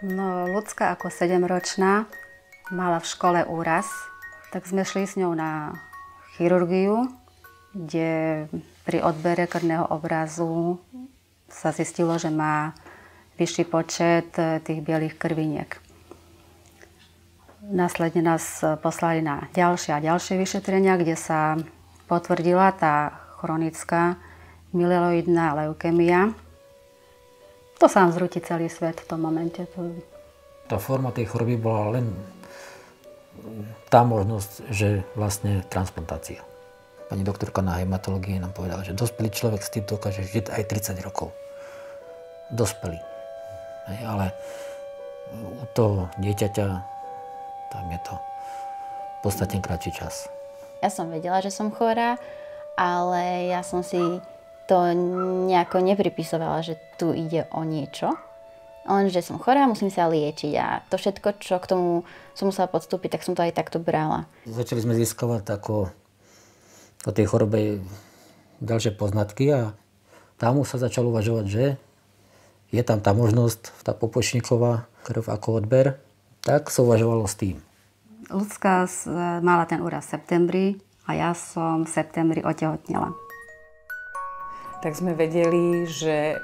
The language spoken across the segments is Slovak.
No, ľudská ako 7-ročná mala v škole úraz, tak sme šli s ňou na chirurgiu, kde pri odbere krvného obrazu sa zistilo, že má vyšší počet tých bielých krviniek. Následne nás poslali na ďalšie a ďalšie vyšetrenia, kde sa potvrdila tá chronická myeloidná leukemia. To sa vám zrúti celý svet v tom momente. Tá forma tej choroby bola len tá možnosť, že vlastne transplantácia. Pani doktorka na hematológii nám povedala, že dospelý človek s tým dokáže žiť aj 30 rokov. Dospelý. Ale u toho dieťaťa tam je to podstatne kratší čas. Ja som vedela, že som chorá, ale ja som si to nejako nepripisovala, že tu ide o niečo. Len, že som chorá, musím sa liečiť a to všetko, čo k tomu som musela podstúpiť, tak som to aj takto brala. Začali sme získavať o tej chorobe ďalšie poznatky a tam už sa začalo uvažovať, že je tam tá možnosť, tá pupočníková krv ako odber, tak sa uvažovalo s tým. Ľudská mala ten úraz v septembri a ja som v septembri otehotnela. Tak sme vedeli, že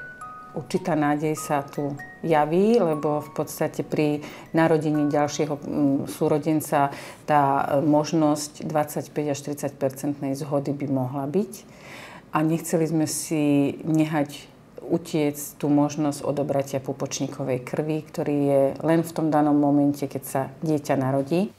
určitá nádej sa tu javí, lebo v podstate pri narodení ďalšieho súrodenca tá možnosť 25 až 30% zhody by mohla byť. A nechceli sme si nehať utiecť tú možnosť odobratia pupočníkovej krvi, ktorý je len v tom danom momente, keď sa dieťa narodí.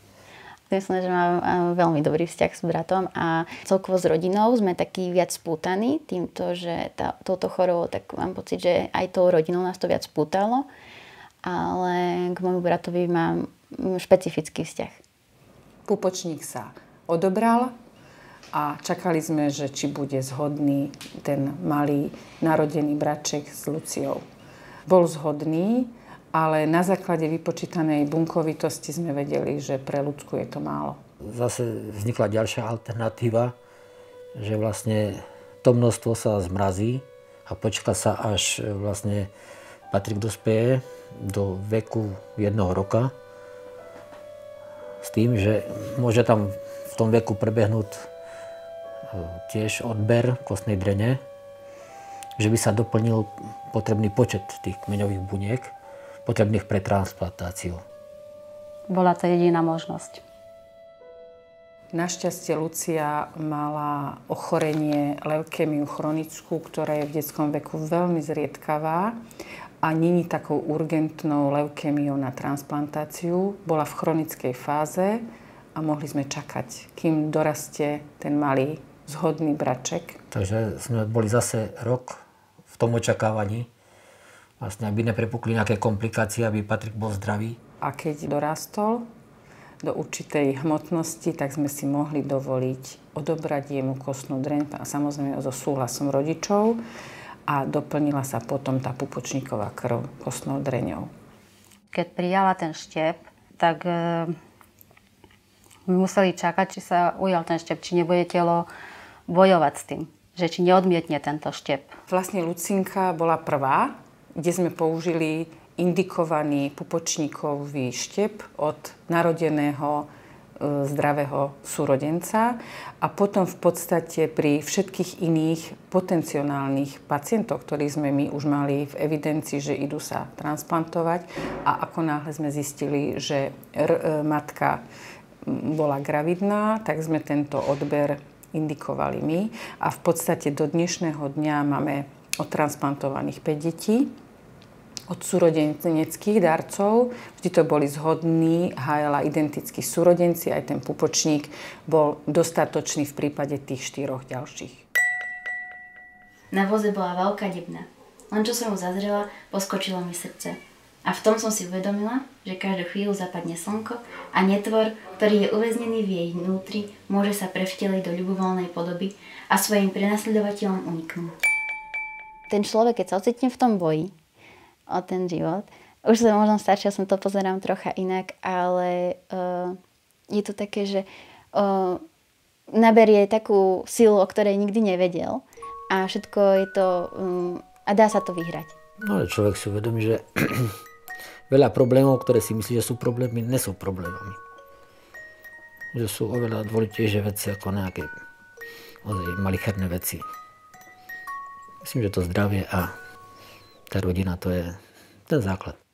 Myslím, že mám veľmi dobrý vzťah s bratom a celkovo s rodinou sme takí viac spútaní týmto, že touto chorobou, tak mám pocit, že aj tou rodinou nás to viac spútalo, ale k môjmu bratovi mám špecifický vzťah. Pupočník sa odobral a čakali sme, že či bude zhodný ten malý narodený braček s Luciou. Bol zhodný, ale na základe vypočítanej bunkovitosti sme vedeli, že pre ľudskú je to málo. Zase vznikla ďalšia alternatíva, že vlastne to množstvo sa zmrazí a počká sa, až vlastne Patrik dospeje do veku 1 roka. S tým, že môže tam v tom veku prebehnúť tiež odber kostnej drene, že by sa doplnil potrebný počet tých kmeňových buniek, potrebných pre transplantáciu. Bola to jediná možnosť. Našťastie Lucia mala ochorenie leukémiu chronickú, ktorá je v detskom veku veľmi zriedkavá a nie je takou urgentnou leukémiou na transplantáciu. Bola v chronickej fáze a mohli sme čakať, kým dorastie ten malý zhodný braček. Takže sme boli zase rok v tom očakávaní, vlastne, aby neprepukli nejaké komplikácie, aby Patrik bol zdravý. A keď dorastol do určitej hmotnosti, tak sme si mohli dovoliť odobrať jemu kostnú dreň, a samozrejme so súhlasom rodičov, a doplnila sa potom tá pupočníková krv kostnou dreňou. Keď prijala ten štep, tak my museli čakať, či sa ujal ten štep, či nebude telo bojovať s tým, že či neodmietne tento štep. Vlastne Lucinka bola prvá, kde sme použili indikovaný pupočníkový štep od narodeného zdravého súrodenca a potom v podstate pri všetkých iných potenciálnych pacientov, ktorých sme my už mali v evidencii, že idú sa transplantovať, a ako náhle sme zistili, že matka bola gravidná, tak sme tento odber indikovali my a v podstate do dnešného dňa máme odtransplantovaných 5 detí od súrodeneckých darcov. Vždy to boli zhodní, hájala identickí súrodenci, aj ten pupočník bol dostatočný v prípade tých 4 ďalších. Na voze bola veľká debna. Len čo som ju zazrela, poskočilo mi srdce. A v tom som si uvedomila, že každú chvíľu zapadne slnko a netvor, ktorý je uväznený v jej vnútri, môže sa prevteliť do ľubovoľnej podoby a svojim prenasledovateľom uniknúť. Ten človek, keď sa ocitne v tom boji o ten život, už som možno staršia, som to pozerám trocha inak, ale je to také, že naberie takú silu, o ktorej nikdy nevedel a všetko je to a dá sa to vyhrať. No ale človek si uvedomí, že veľa problémov, ktoré si myslí, že sú problémy, nie sú problémami. Že sú oveľa dôležitejšie veci ako nejaké malicherné veci. Myslím, že to zdravie a tá rodina, to je ten základ.